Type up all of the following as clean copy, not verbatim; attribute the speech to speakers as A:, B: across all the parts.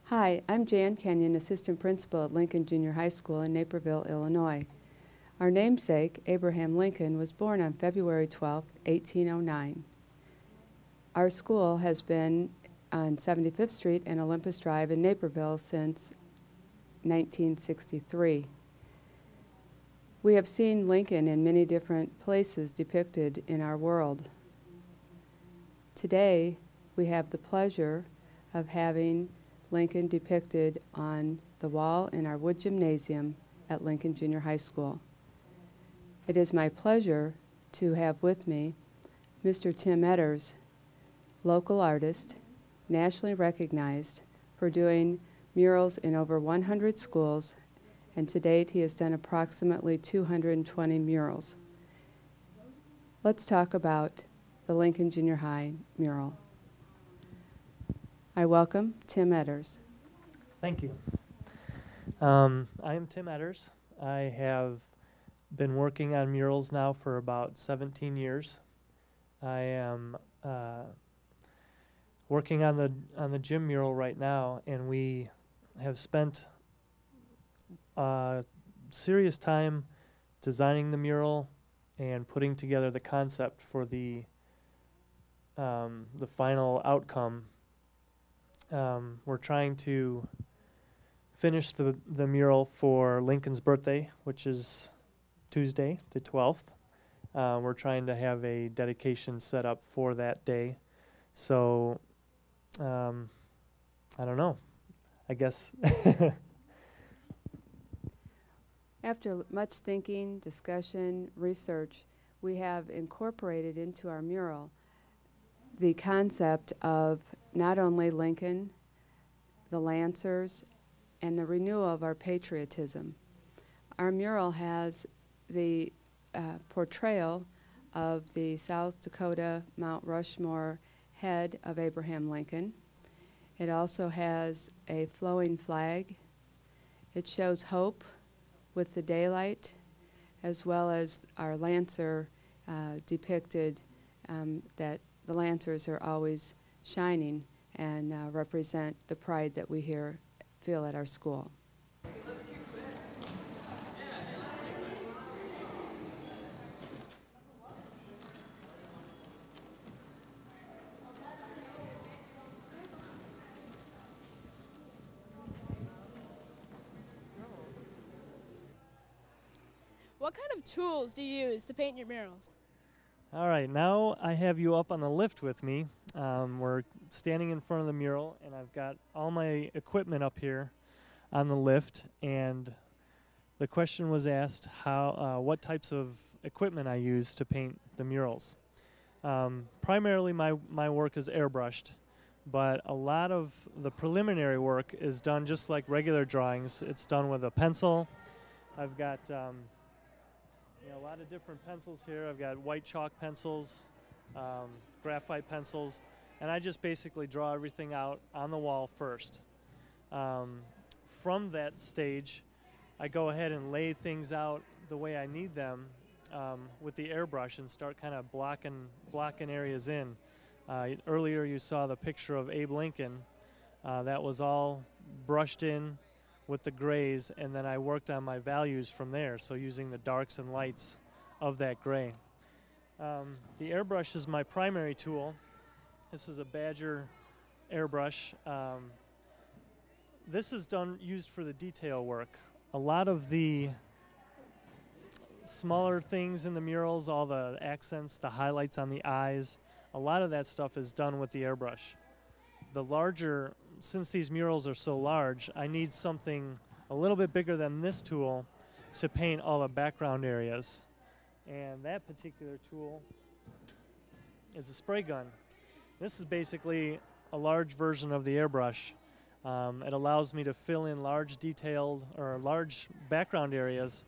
A: Hi, I'm Jan Kenyon, Assistant Principal at Lincoln Junior High School in Naperville, Illinois. Our namesake, Abraham Lincoln, was born on February 12, 1809. Our school has been on 75th Street and Olympus Drive in Naperville since 1963. We have seen Lincoln in many different places depicted in our world. Today, we have the pleasure of having Lincoln depicted on the wall in our wood gymnasium at Lincoln Junior High School. It is my pleasure to have with me Mr. Tim Etters, local artist, nationally recognized for doing murals in over 100 schools, and to date he has done approximately 220 murals. Let's talk about the Lincoln Junior High mural. I welcome Tim Etters.
B: Thank you. I am Tim Etters. I have been working on murals now for about 17 years. I am working on the gym mural right now, and we have spent serious time designing the mural and putting together the concept for the final outcome. We're trying to finish the mural for Lincoln's birthday, which is Tuesday, the 12th. We're trying to have a dedication set up for that day. So, I don't know. I guess.
A: After much thinking, discussion, research, we have incorporated into our mural the concept of not only Lincoln, the Lancers, and the renewal of our patriotism. Our mural has the portrayal of the South Dakota Mount Rushmore head of Abraham Lincoln. It also has a flowing flag. It shows hope with the daylight, as well as our Lancer depicted that the Lancers are always shining and represent the pride that we feel at our school.
C: What kind of tools do you use to paint your murals?
B: All right, now I have you up on the lift with me. We're standing in front of the mural, and I've got all my equipment up here on the lift, and the question was asked what types of equipment I use to paint the murals. Primarily my work is airbrushed, but a lot of the preliminary work is done just like regular drawings. It's done with a pencil. I've got a lot of different pencils here. I've got white chalk pencils, graphite pencils, and I just basically draw everything out on the wall first. From that stage, I go ahead and lay things out the way I need them with the airbrush and start kind of blocking areas in. Earlier you saw the picture of Abe Lincoln. That was all brushed in with the grays, and then I worked on my values from there, so using the darks and lights of that gray. The airbrush is my primary tool. This is a Badger airbrush. This is used for the detail work. A lot of the smaller things in the murals, all the accents, the highlights on the eyes, a lot of that stuff is done with the airbrush. The larger, since these murals are so large, I need something a little bit bigger than this tool to paint all the background areas. And that particular tool is a spray gun. This is basically a large version of the airbrush. It allows me to fill in large detailed or large background areas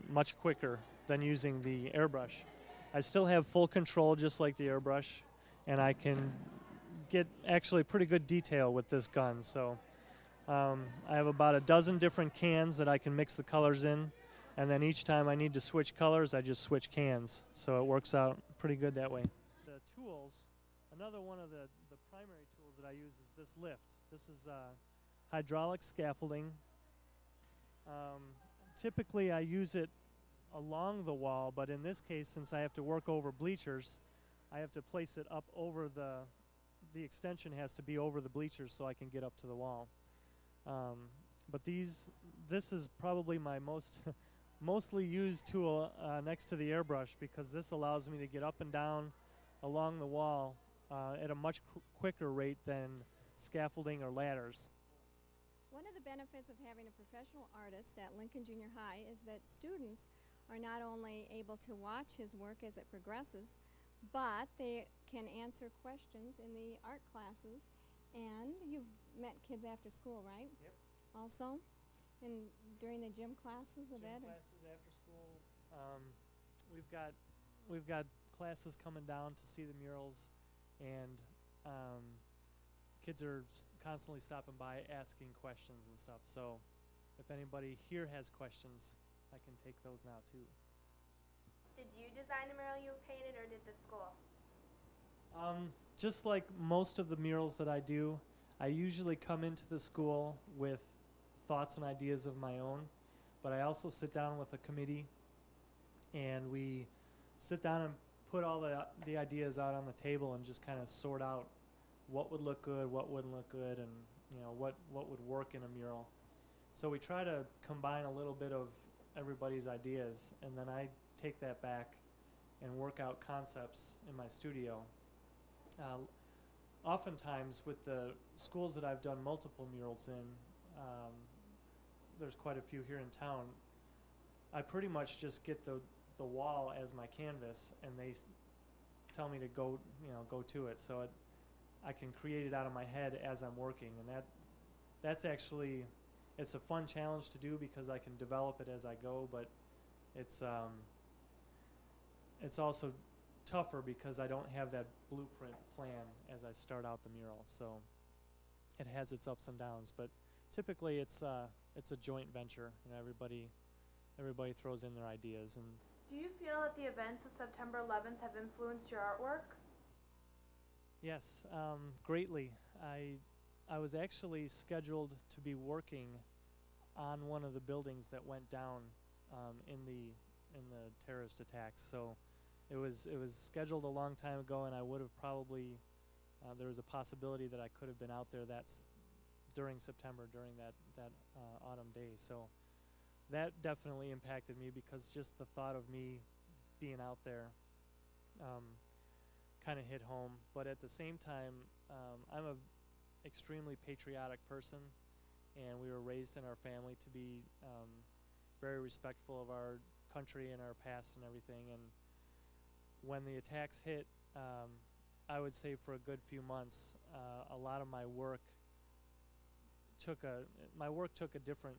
B: much quicker than using the airbrush. I still have full control just like the airbrush, and I can get actually pretty good detail with this gun. So I have about a dozen different cans that I can mix the colors in, and then each time I need to switch colors, I just switch cans. So it works out pretty good that way. The tools, another one of the primary tools that I use is this lift. This is hydraulic scaffolding. Typically I use it along the wall, but in this case, since I have to work over bleachers, I have to place it up over the extension has to be over the bleachers so I can get up to the wall. But this is probably my mostly used tool next to the airbrush, because this allows me to get up and down along the wall at a much quicker rate than scaffolding or ladders.
D: One of the benefits of having a professional artist at Lincoln Junior High is that students are not only able to watch his work as it progresses, but they can answer questions in the art classes. And you've met kids after school, right?
B: Yep.
D: Also? And during the gym classes of
B: Gym classes after school. We've got classes coming down to see the murals, and kids are constantly stopping by asking questions and stuff. So if anybody here has questions, I can take those now too.
E: Did you design the mural you painted, or did the school?
B: Just like most of the murals that I do, I usually come into the school with thoughts and ideas of my own, but I also sit down with a committee, and we sit down and put all the ideas out on the table and just kind of sort out what would look good, what wouldn't look good, and what would work in a mural. So we try to combine a little bit of everybody's ideas, and then I take that back and work out concepts in my studio. Oftentimes with the schools that I've done multiple murals in, there's quite a few here in town, I pretty much just get the wall as my canvas, and they tell me to go to it. So I can create it out of my head as I'm working, and that's actually, it's a fun challenge to do because I can develop it as I go, but it's also tougher because I don't have that blueprint plan as I start out the mural. So it has its ups and downs, but typically it's a joint venture, and everybody throws in their ideas. And
E: do you feel that the events of September 11th have influenced your artwork?
B: Yes, greatly. I was actually scheduled to be working on one of the buildings that went down in the terrorist attacks. So it was scheduled a long time ago, and I would have probably there was a possibility that I could have been out there during September, during that autumn day. So that definitely impacted me, because just the thought of me being out there kind of hit home. But at the same time, I'm a extremely patriotic person, and we were raised in our family to be very respectful of our country and our past and everything. And when the attacks hit, I would say for a good few months, a lot of my work took a different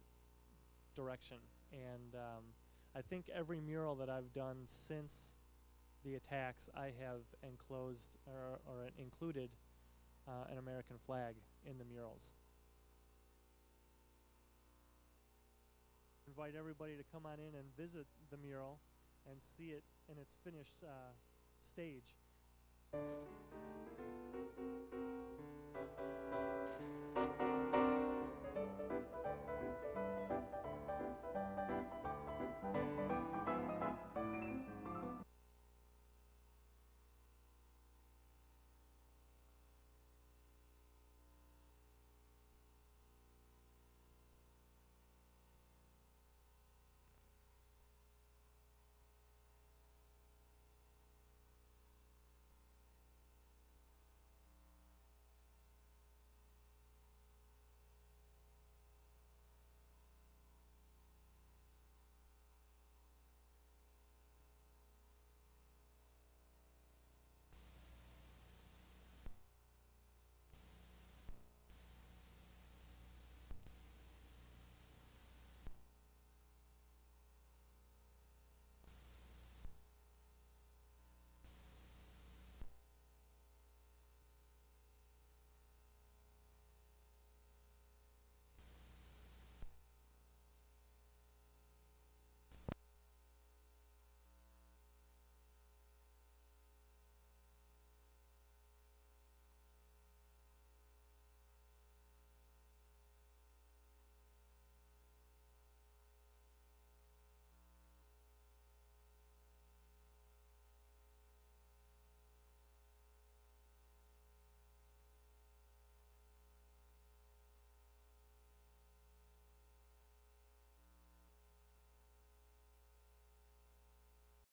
B: direction. And I think every mural that I've done since the attacks, I have enclosed or included an American flag in the murals. Invite everybody to come on in and visit the mural and see it in its finished stage.